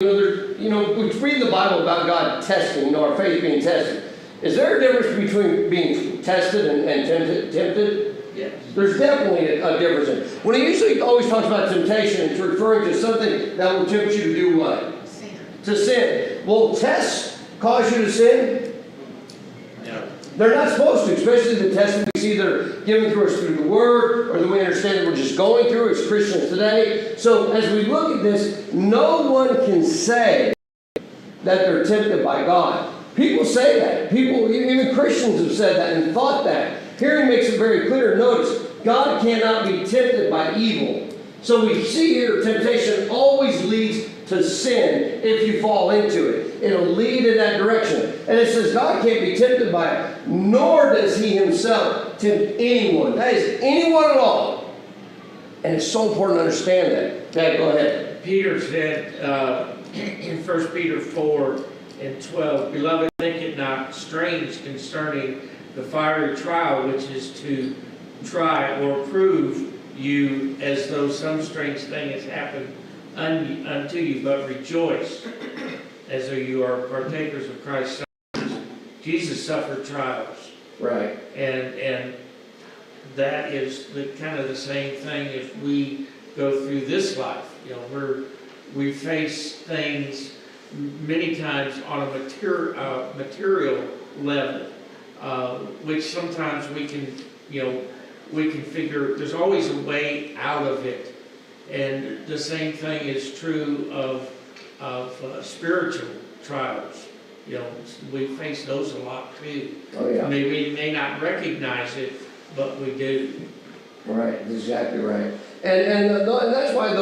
We read the Bible about God testing, our faith being tested. Is there a difference between being tested and tempted? Yes. There's definitely a difference. When he usually always talks about temptation, it's referring to something that will tempt you to do what? Sin. To sin. Will tests cause you to sin? No. They're not supposed to, especially the tests we see that are given to us through the Word, or that we understand that we're just going through as Christians today. So as we look at this, no one can say that they're tempted by God. People say that. People, even Christians have said that and thought that. Here he makes it very clear. Notice, God cannot be tempted by evil. So we see here temptation always leads to sin if you fall into it. It'll lead in that direction. And it says God can't be tempted by it, nor does he himself tempt anyone. That is anyone at all. And it's so important to understand that. Okay, go ahead. Peter said in 1 Peter 4:12, Beloved, think it not strange concerning the fiery trial which is to try or prove you, as though some strange thing has happened unto you, but rejoice as though you are partakers of Christ's sufferings. Jesus suffered trials. Right. And that is the kind of the same thing if we go through this life. We face things many times on a material level, which sometimes we can figure there's always a way out of it. And the same thing is true of spiritual trials. We face those a lot too. Oh, yeah. We may not recognize it, but we do. Right, exactly right. And that's why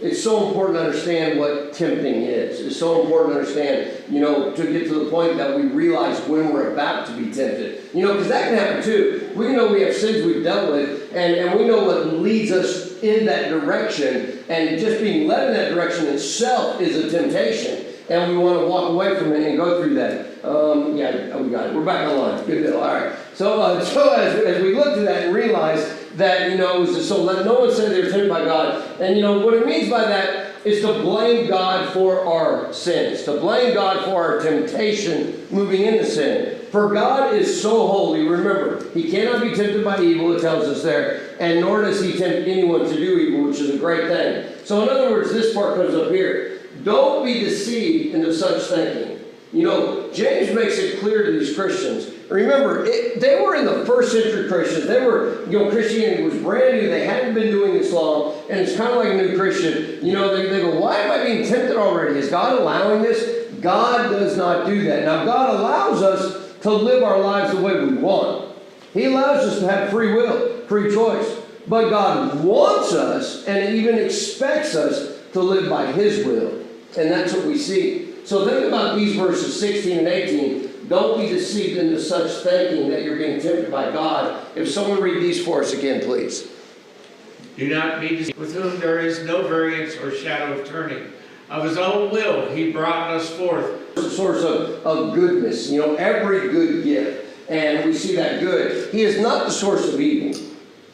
it's so important to understand what tempting is. It's so important to understand, to get to the point that we realize when we're about to be tempted. Because that can happen too. We know we have sins we've dealt with, and we know what leads us in that direction, and just being led in that direction itself is a temptation. And we want to walk away from it and go through that. We got it. We're back online. Good deal. All right. So as we look to that and realize that, so let no one say they're tempted by God. And, what it means by that is to blame God for our sins, to blame God for our temptation moving into sin. For God is so holy. Remember, he cannot be tempted by evil, it tells us there, and nor does he tempt anyone to do evil, which is a great thing. So in other words, this part comes up here. Don't be deceived into such thinking. James makes it clear to these Christians. Remember, they were in the first century Christians. They were, Christianity was brand new. They hadn't been doing this long. And it's kind of like a new Christian. They go, why am I being tempted already? Is God allowing this? God does not do that. Now, God allows us to live our lives the way we want. He allows us to have free will, free choice. But God wants us and even expects us to live by his will. And that's what we see. So think about these verses 16 and 18. Don't be deceived into such thinking that you're being tempted by God. If someone read these for us again, please. Do not be deceived, with whom there is no variance or shadow of turning. Of his own will he brought us forth. The source of goodness, every good gift. And we see that good. He is not the source of evil.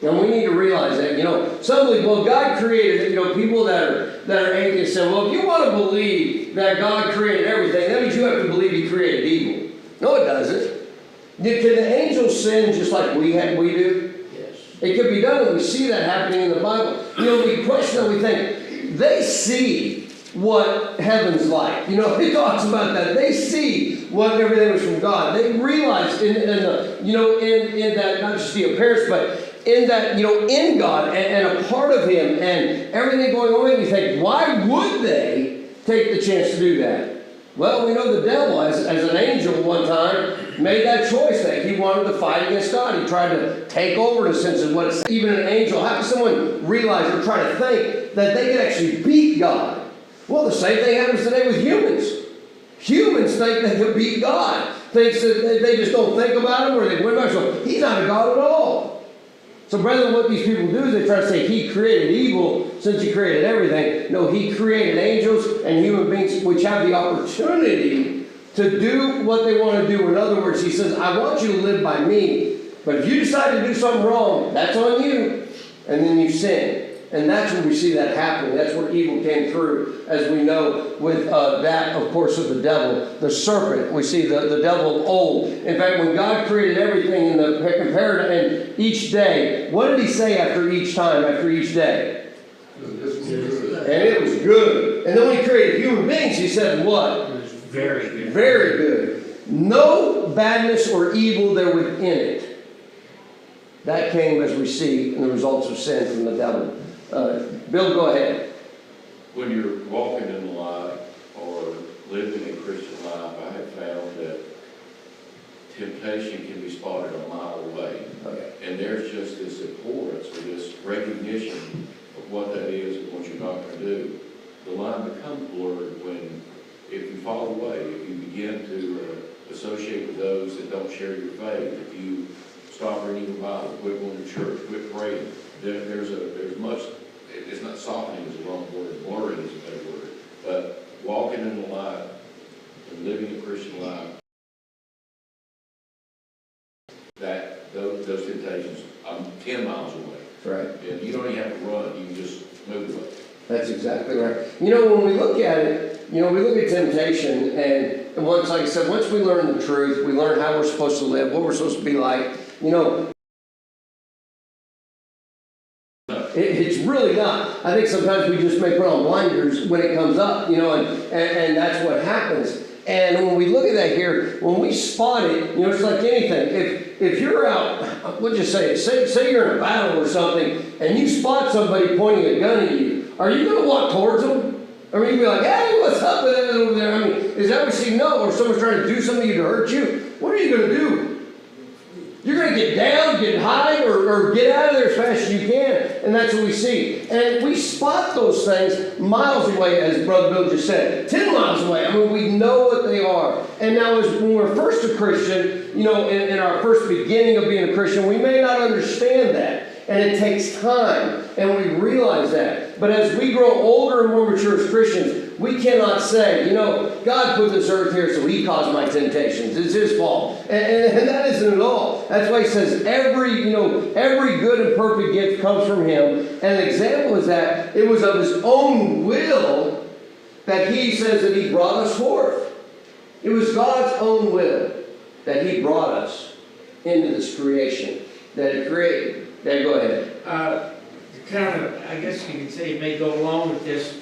And we need to realize that, suddenly, God created, people that are atheists say, well, if you want to believe that God created everything, that means you have to believe he created evil. No, it doesn't. Can the angels sin just like we do? Yes. It could be done, and we see that happening in the Bible. We question it, we think, they see what heaven's like. It talks about that. They see what everything was from God. They realize in that, not just the appearance, but in that, in God and a part of him and everything going on, you think, why would they take the chance to do that? Well, we know the devil, as an angel one time, made that choice that he wanted to fight against God. He tried to take over in a sense of what it's even an angel. How can someone realize or try to think that they can actually beat God? Well, the same thing happens today with humans. Humans think they can beat God. Thinks that they just don't think about him or they win by himself. He's not a God at all. So, brethren, what these people do is they try to say he created evil since he created everything. No, he created angels and human beings which have the opportunity to do what they want to do. In other words, he says, I want you to live by me. But if you decide to do something wrong, that's on you. And then you sin. And that's when we see that happening. That's where evil came through, as we know, with that, of course, of the devil, the serpent. We see the devil of old. In fact, when God created everything in the compared and each day, what did he say after each time, after each day? And it was good. And then when he created human beings, he said what? It was very good. Very good. No badness or evil there within it. That came, as we see, in the results of sin from the devil. Bill, go ahead. When you're walking in the light or living a Christian life, I have found that temptation can be spotted a mile away. Okay. And there's just this abhorrence or this recognition of what that is and what you're not going to do. The line becomes blurred when, if you fall away, if you begin to associate with those that don't share your faith, if you stop reading the Bible, quit going to church, quit praying, there's much, it's not softening is the wrong word, blurring is a better word, but walking in the light and living a Christian life, that those temptations, I'm 10 miles away. Right. And you don't even have to run, you can just move away. That's exactly right. You know, when we look at it, you know, we look at temptation, and once, like I said, once we learn the truth, we learn how we're supposed to live, what we're supposed to be like, you know, it's really not. I think sometimes we just may put on blinders when it comes up, you know, and that's what happens. And when we look at that here, when we spot it, you know, it's like anything. If you're out, we'll just say you're in a battle or something, and you spot somebody pointing a gun at you, are you going to walk towards them? Or are you be like, hey, what's up with that over there? I mean, is that what you know? Or someone's trying to do something to hurt you? What are you going to do? You're going to get down, get high, or get out of there as fast as you can. And that's what we see. And we spot those things miles away, as Brother Bill just said. 10 miles away. I mean, we know what they are. And now, when we're first a Christian, you know, in our first beginning of being a Christian, we may not understand that. And it takes time. And we realize that. But as we grow older and more mature as Christians, we cannot say, you know, God put this earth here so he caused my temptations. It's his fault. And that isn't at all. That's why he says every good and perfect gift comes from him. And an example is that it was of his own will that he says that he brought us forth. It was God's own will that he brought us into this creation that he created. Dad, go ahead. Kind of, I guess you could say it may go along with this.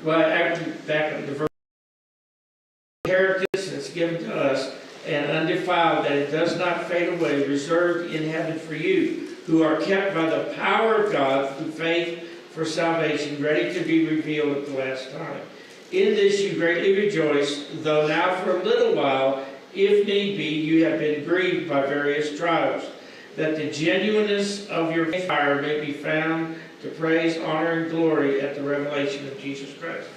But after back of the verse, inheritance that's given to us and undefiled, that it does not fade away, reserved in heaven for you, who are kept by the power of God through faith for salvation, ready to be revealed at the last time. In this you greatly rejoice, though now for a little while, if need be, you have been grieved by various trials, that the genuineness of your fire may be found to praise, honor, and glory at the revelation of Jesus Christ.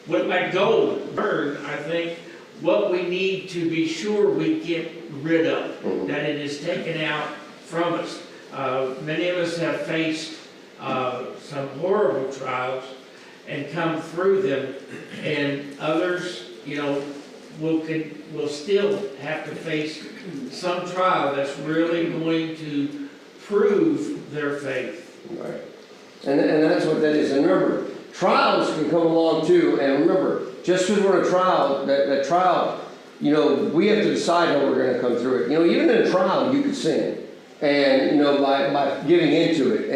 With my gold burn, I think what we need to be sure we get rid of, that it is taken out from us. Many of us have faced some horrible trials and come through them, and others, you know, will still have to face some trial that's really going to prove their faith. Right. And that's what that is. And remember, trials can come along too. And remember, just because we're in a trial, that trial, you know, we have to decide how we're going to come through it. You know, even in a trial, you could sin. And, you know, by giving into it.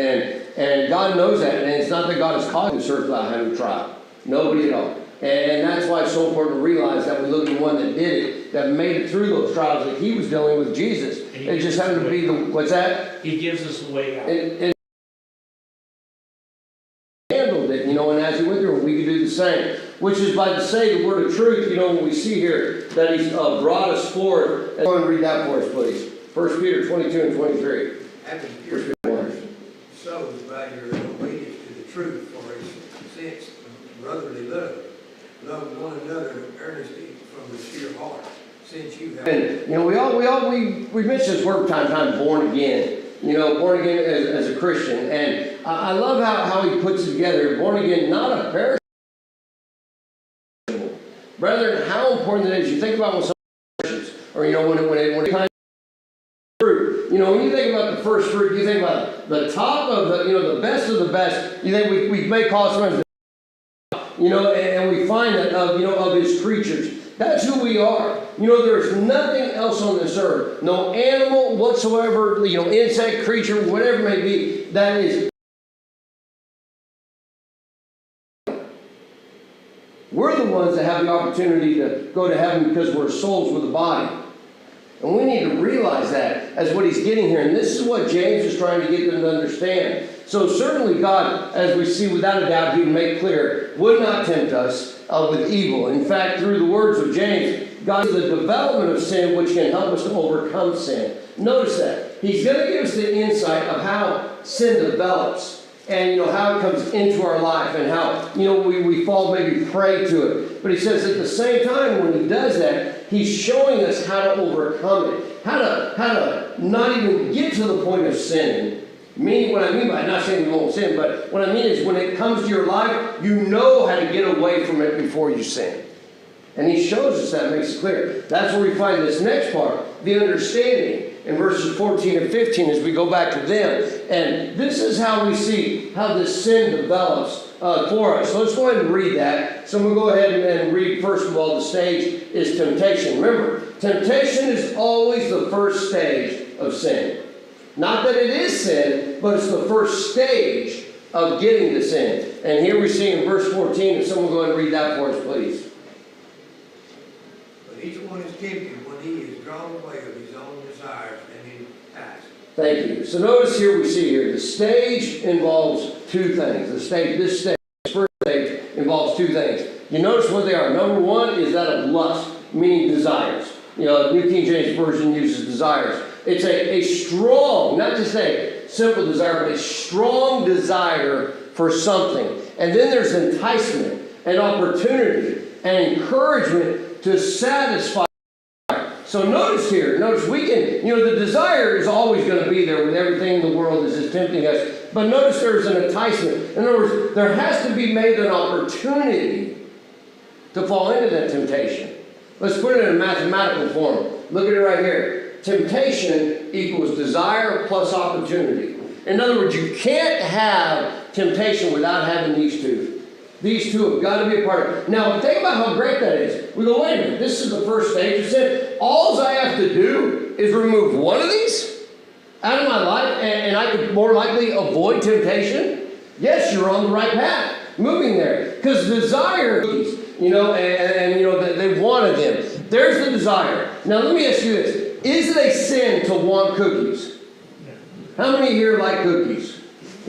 And God knows that. And it's not that God is causing this earth without having a trial. Nobody at all. And that's why it's so important to realize that we look at one that did it, that made it through those trials that he was dealing with Jesus. It just happened to be what's that? He gives us a way out. And handled it, you know, and as he went through it, we could do the same. Which is by to say the word of truth, you know, what we see here, that he's brought us forth. Go and read that for us, please. 1 Peter 22 and 23. Having pierced so by your obedience to the truth, for a sense of brotherly love, love one another earnestly from the sheer heart, since you have. And you know, we mentioned this word time, born again. You know, born again as a Christian, and I love how he puts it together. Born again, not a perishable. Brethren, how important it is. You think about when some Christians, or you know, when it comes through, you know, when you think about the first fruit, you think about the top of the, you know, the best of the best. You think we may call sometimes, you know, and we find that of, you know, of his creatures. That's who we are. You know, there's nothing else on this earth, no animal whatsoever, you know, insect, creature, whatever it may be, that is. We're the ones that have the opportunity to go to heaven because we're souls with a body. And we need to realize that as what he's getting here. And this is what James is trying to get them to understand. So certainly God, as we see without a doubt, he would make clear, would not tempt us with evil. In fact, through the words of James, God is the development of sin which can help us to overcome sin. Notice that. He's going to give us the insight of how sin develops. And, you know, how it comes into our life and how, you know, we fall maybe prey to it. But he says at the same time when he does that, he's showing us how to overcome it. How to not even get to the point of sinning. Meaning what I mean by not saying we won't sin, but what I mean is when it comes to your life, you know how to get away from it before you sin. And he shows us that, makes it clear. That's where we find this next part, the understanding. In verses 14 and 15 as we go back to them. And this is how we see how this sin develops for us. So let's go ahead and read that. So we'll go ahead and read, first of all, the stage is temptation. Remember, temptation is always the first stage of sin. Not that it is sin, but it's the first stage of getting to sin. And here we see in verse 14, if someone will go ahead and read that for us, please. But each one is tempted when he is drawn away of his own desires and enticed. Thank you. So notice here we see here, the stage involves two things. This first stage involves two things. You notice what they are. Number one is that of lust, meaning desires. You know, New King James Version uses desires. It's a strong, not just a simple desire, but a strong desire for something. And then there's enticement and opportunity and encouragement to satisfy. So notice here, we can, you know, the desire is always going to be there with everything in the world that is tempting us. But notice there's an enticement. In other words, there has to be made an opportunity to fall into that temptation. Let's put it in a mathematical form. Look at it right here. Temptation equals desire plus opportunity. In other words, you can't have temptation without having these two. These two have got to be a part of it. Now, think about how great that is. We go, wait a minute, this is the first stage of sin. All I have to do is remove one of these out of my life, and I could more likely avoid temptation. Yes, you're on the right path, moving there. Because desire, you know, and you know, they wanted them. There's the desire. Now, let me ask you this. Is it a sin to want cookies? How many here like cookies?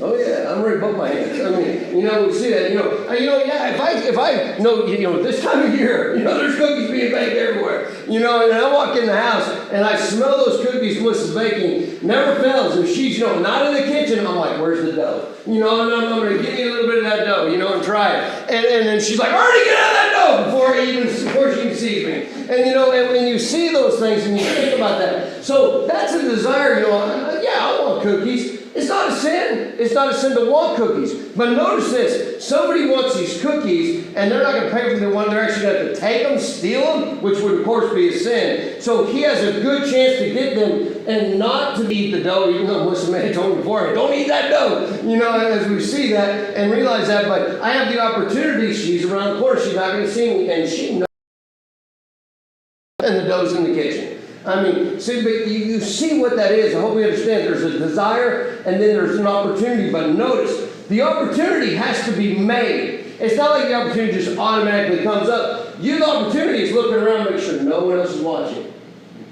Oh yeah, I'm ready to put my hands. I mean, you know, we see that. Yeah. If I know, you know, this time of year, you know, there's cookies being baked everywhere. You know, and I walk in the house and I smell those cookies Melissa's baking. Never fails. If she's, you know, not in the kitchen, I'm like, where's the dough? You know, and I'm going to give you a little bit of that dough, you know, and try it. And then she's like, already get out of that dough before she even sees me. And you know, and when you see those things and you think about that, so that's a desire. You know, yeah, I want cookies. It's not a sin. It's not a sin to want cookies. But notice this. Somebody wants these cookies, and they're not going to pay for the one. They're actually going to have to take them, steal them, which would, of course, be a sin. So he has a good chance to get them and not to eat the dough, even though Melissa may have told me before, don't eat that dough. You know, as we see that and realize that. But I have the opportunity. She's around the corner. She's not going to see me, and she knows. And the dough's in the kitchen. I mean, see, but you see what that is. I hope we understand. There's a desire, and then there's an opportunity. But notice, the opportunity has to be made. It's not like the opportunity just automatically comes up. The opportunity is looking around to make sure no one else is watching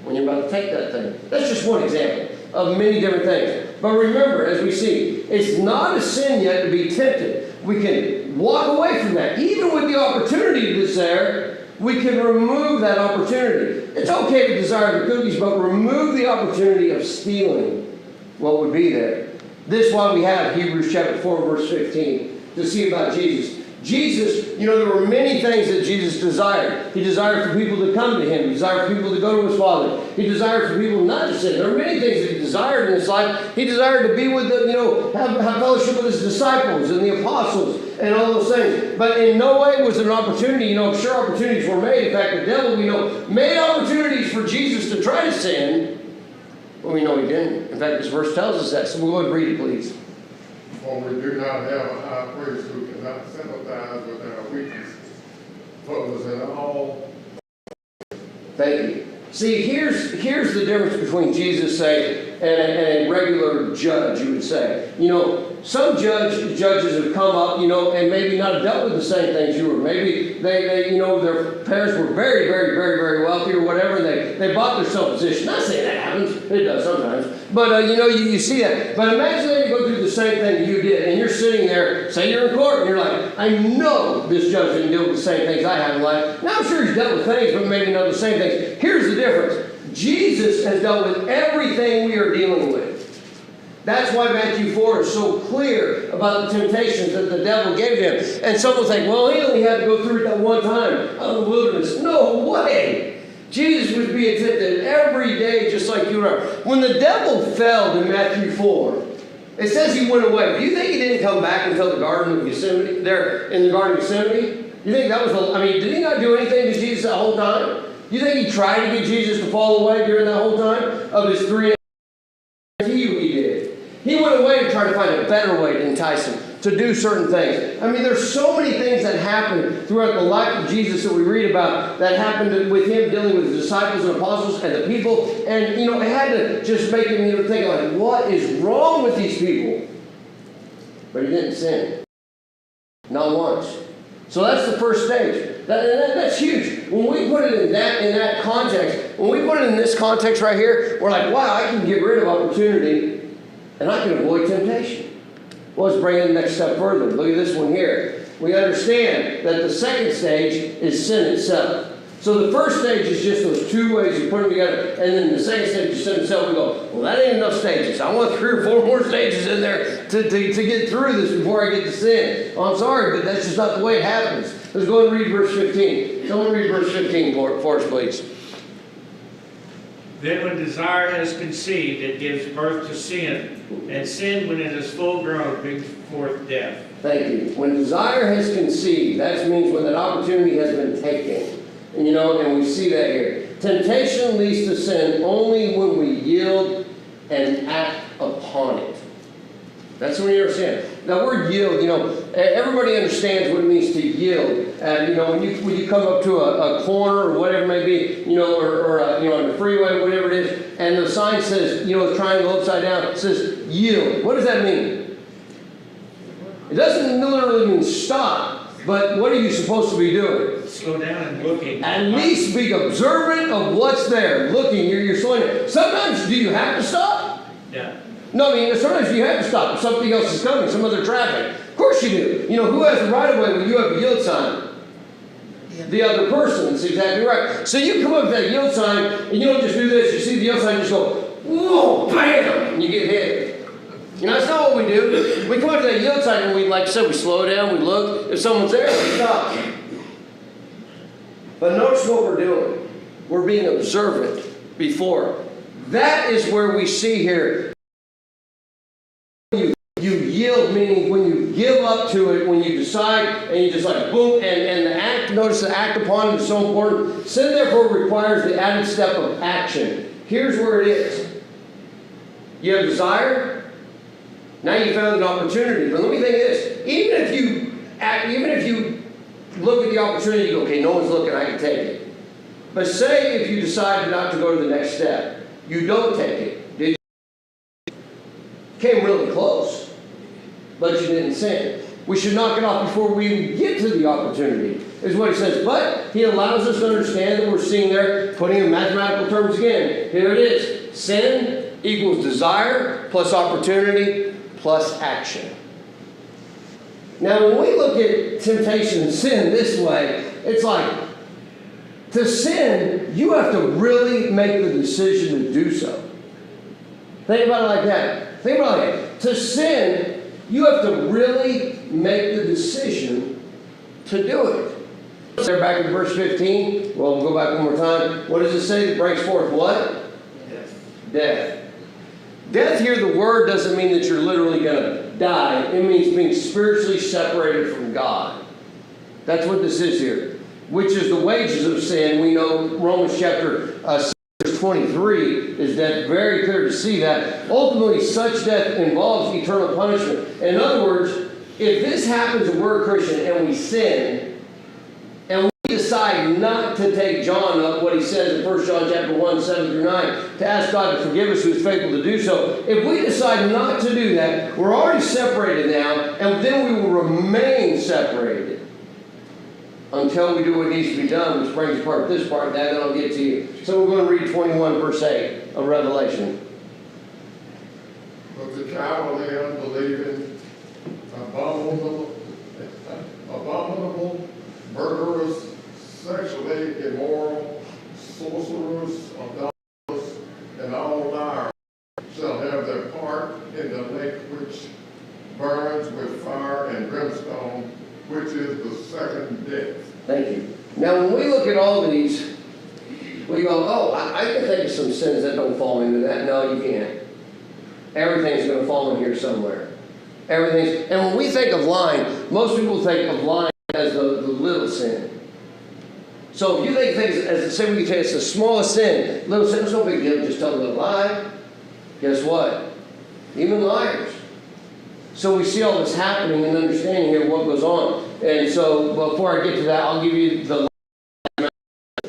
when you're about to take that thing. That's just one example of many different things. But remember, as we see, it's not a sin yet to be tempted. We can walk away from that. Even with the opportunity that's there, we can remove that opportunity. It's okay to desire the cookies, but remove the opportunity of stealing what would be there. This is why we have Hebrews chapter 4, verse 15, to see about Jesus. Jesus, you know, there were many things that Jesus desired. He desired for people to come to him. He desired for people to go to his Father. He desired for people not to sin. There were many things that he desired in his life. He desired to be with the, you know, have fellowship with his disciples and the apostles and all those things. But in no way was it an opportunity. You know, sure, opportunities were made. In fact, the devil, we know, made opportunities for Jesus to try to sin. Well, we know he didn't. In fact, this verse tells us that. So we'll go ahead and read it, please. For we do not have a high priest who cannot sympathize with our weaknesses, but was in all. Thank you. See, here's the difference between Jesus, say, and a regular judge, you would say. You know, some judges have come up, you know, and maybe not dealt with the same things you were. Maybe they you know, their parents were very, very, very, very wealthy or whatever, and they bought their self-position. Not saying that happens. It does sometimes. But, you know, you see that. But imagine that you go through the same thing you did, and you're sitting there, say you're in court, and you're like, I know this judge didn't deal with the same things I have in life. Now, I'm sure he's dealt with things, but maybe not the same things. Here's the difference. Jesus has dealt with everything we are dealing with. That's why Matthew 4 is so clear about the temptations that the devil gave him. And some will think, well, he only had to go through it that one time out in the wilderness. No way! Jesus was being tempted every day just like you are. When the devil fell in Matthew 4, it says he went away. Do you think he didn't come back until the Garden of Gethsemane, there in the Garden of Gethsemane? You think that was, did he not do anything to Jesus that whole time? You think he tried to get Jesus to fall away during that whole time of his 3 years? He did. He went away to try to find a better way to entice him to do certain things. I mean, there's so many things that happened throughout the life of Jesus that we read about that happened with him dealing with his disciples and apostles and the people. And, you know, it had to just make him, you know, think like, what is wrong with these people? But he didn't sin. Not once. So that's the first stage. That's huge. When we put it in that context, when we put it in this context right here, we're like, wow, I can get rid of opportunity and I can avoid temptation. Well, let's bring it the next step further. Look at this one here. We understand that the second stage is sin itself. So the first stage is just those two ways you put them together, and then the second stage is sin itself. We go, well, that ain't enough stages. I want 3 or 4 more stages in there to get through this before I get to sin. Oh, I'm sorry, but that's just not the way it happens. Let's go and read verse 15. Someone read verse 15 for us, please. Then when desire has conceived, it gives birth to sin. And sin, when it is full grown, brings forth death. Thank you. When desire has conceived, that means when that opportunity has been taken. And you know, and we see that here. Temptation leads to sin only when we yield and act upon it. That's when you understand. That word yield, you know, everybody understands what it means to yield. And you know, when you come up to a corner or whatever it may be, you know, or you know, on the freeway, whatever it is, and the sign says, you know, the triangle upside down, it says yield. What does that mean? It doesn't literally mean stop. But what are you supposed to be doing? Slow down and looking. At least be observant of what's there. Looking, you're slowing down. Sometimes, do you have to stop? Yeah. No, I mean, sometimes you have to stop. If something else is coming, some other traffic. Of course you do. You know, who has the right of way when you have a yield sign? The other person. That's exactly right. So you come up with that yield sign, and you don't just do this. You see the yield sign, you just go, whoa, bam, and you get hit. You know, that's not what we do. We come up to that yield sign and we, like I said, we slow down, we look. If someone's there, we stop. But notice what we're doing. We're being observant before. That is where we see here. You yield, meaning when you give up to it, when you decide, and you just like boom, and the act, notice the act upon it is so important. Sin therefore requires the added step of action. Here's where it is. You have desire. Now you found an opportunity. But let me think of this. Even if you look at the opportunity, you go, okay, no one's looking, I can take it. But say if you decide not to go to the next step, you don't take it. Did you? Came really close, but you didn't sin. We should knock it off before we even get to the opportunity, is what he says. But he allows us to understand that we're seeing there, putting in mathematical terms again. Here it is. Sin equals desire plus opportunity plus action. Now, when we look at temptation and sin this way, it's like, to sin, you have to really make the decision to do so. Think about it like that. Think about it. To sin, you have to really make the decision to do it. There back in verse 15. Well, we'll go back one more time. What does it say that brings forth what? Death. Death here, the word doesn't mean that you're literally going to die. It means being spiritually separated from God. That's what this is here. Which is the wages of sin. We know Romans chapter 6, verse 23 is that very clear to see that ultimately such death involves eternal punishment. In other words, if this happens and we're a Christian and we sin, and we decide not to take John up, what he says in 1 John chapter 1, 7 through 9, to ask God to forgive us who is faithful to do so. If we decide not to do that, we're already separated now, and then we will remain separated until we do what needs to be done, which brings apart this part, that, then I'll get to you. So we're going to read 21 verse 8 of Revelation. But the cowardly, unbelieving, abominable, murderers, sexually immoral, sorcerers, adulterers, and all liars shall have their part in the lake which burns with fire and brimstone, which is the second death. Thank you. Now when we look at all these, we go, oh, I can think of some sins that don't fall into that. No, you can't. Everything's going to fall in here somewhere. Everything's, and when we think of lying, most people think of lying as the little sin. So if you think things, as say we can say it's the smallest sin, little sin, it's no big deal, just tell a little lie. Guess what? Even liars. So we see all this happening and understanding here what goes on. And so before I get to that, I'll give you the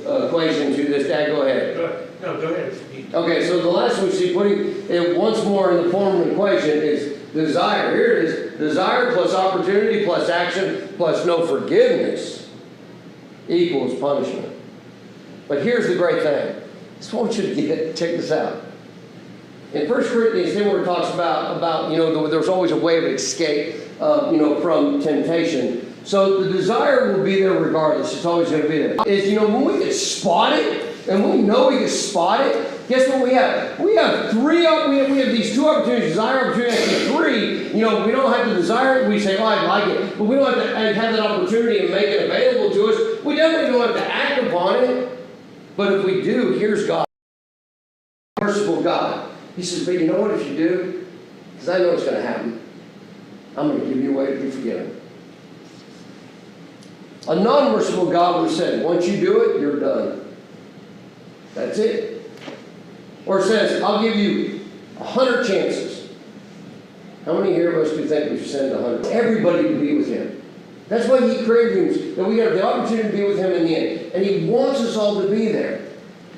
equation to this. Dad, go ahead. No, go ahead. Okay, so the last one we see putting it once more in the form of an equation is desire. Here it is. Desire plus opportunity plus action plus no forgiveness equals punishment. But here's the great thing. I just want you to get, check this out. In 1 Corinthians 10, where it talks about there's always a way of escape, from temptation. So the desire will be there regardless. It's always going to be there. Is, when we get spotted, and we know we get spotted, guess what we have? We have three, we have these two opportunities, desire, opportunity, actually three. We don't have to desire it. We say, oh, I like it. But we don't have to have that opportunity and make it available to us. We definitely don't have to act upon it. But if we do, here's God. Merciful God. He says, but you know what, if you do, because I know it's going to happen, I'm going to give you a way to be forgiven. A non-merciful God would have said, once you do it, you're done. That's it. Or it says, I'll give you 100 chances. How many here of us do think we should send 100? Everybody to be with Him. That's why He created humans, that we have the opportunity to be with Him in the end. And He wants us all to be there.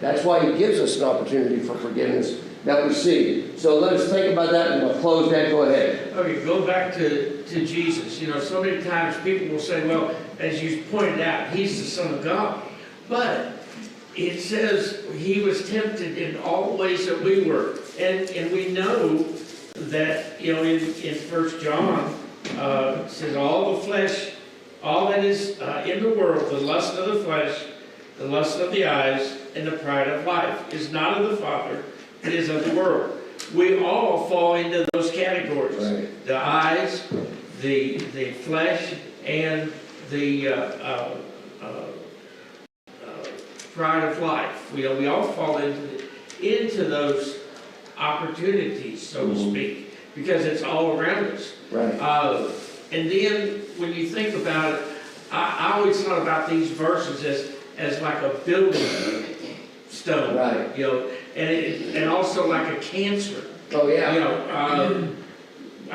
That's why He gives us an opportunity for forgiveness that we see. So let us think about that, and we'll close that. Go ahead. Okay, go back to Jesus. So many times people will say, well, as you pointed out, He's the Son of God. But it says He was tempted in all the ways that we were. And we know that, in 1 John, it says all the flesh, all that is in the world, the lust of the flesh, the lust of the eyes, and the pride of life, is not of the Father, it is of the world. We all fall into those categories. Right. The eyes, the flesh, and the pride of life. We all fall into those opportunities, so to speak, because it's all around us. Right. And then when you think about it, I always thought about these verses as like a building stone. Right. And also like a cancer. Oh, yeah.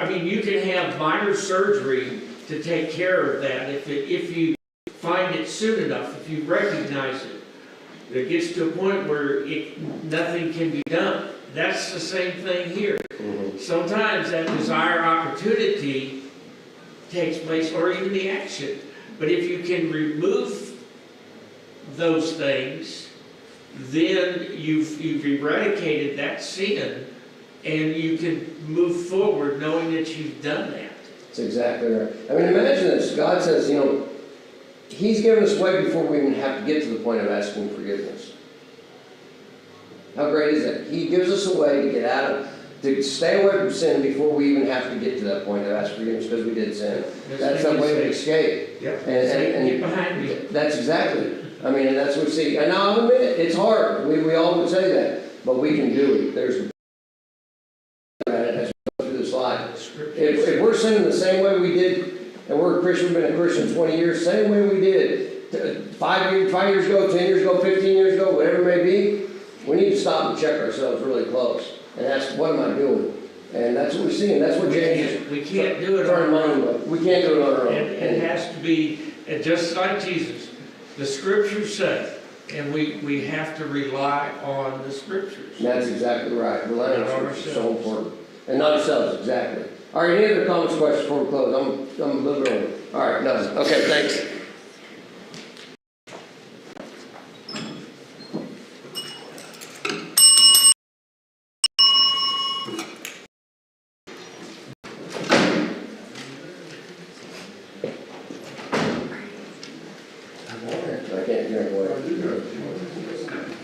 You can have minor surgery to take care of that if you find it soon enough, if you recognize it. It gets to a point where nothing can be done. That's the same thing here. Mm-hmm. Sometimes that desire opportunity takes place, or even the action. But if you can remove those things, then you've eradicated that sin, and you can move forward knowing that you've done that. That's exactly right. Imagine this. God says, He's given us way before we even have to get to the point of asking forgiveness. How great is that? He gives us a way to get to stay away from sin before we even have to get to that point of asking forgiveness because we did sin. That's that way of escape. Yep. And get behind me. That's exactly. And that's what we see. And I'll admit it, it's hard. We all would say that, but we can do it. There's as we go through this life. If we're sinning the same way we did, and we're a Christian, we've been a Christian 20 years, same way we did 5 years ago, 10 years ago, 15 years ago, whatever it may be, We need to stop and check ourselves really close and ask, what am I doing? And that's what we're seeing, that's what James is. We can't do it trying to on our own. mind, we can't do it on our own. It has to be, and just like Jesus, the scriptures say, and we have to rely on the scriptures. That's exactly right, relying on Not on scripture is so ourselves. important. And not ourselves, exactly. All right, any other comments, questions before we close? I'm a little bit over. All right, none. Okay, thanks. I can't hear it. You got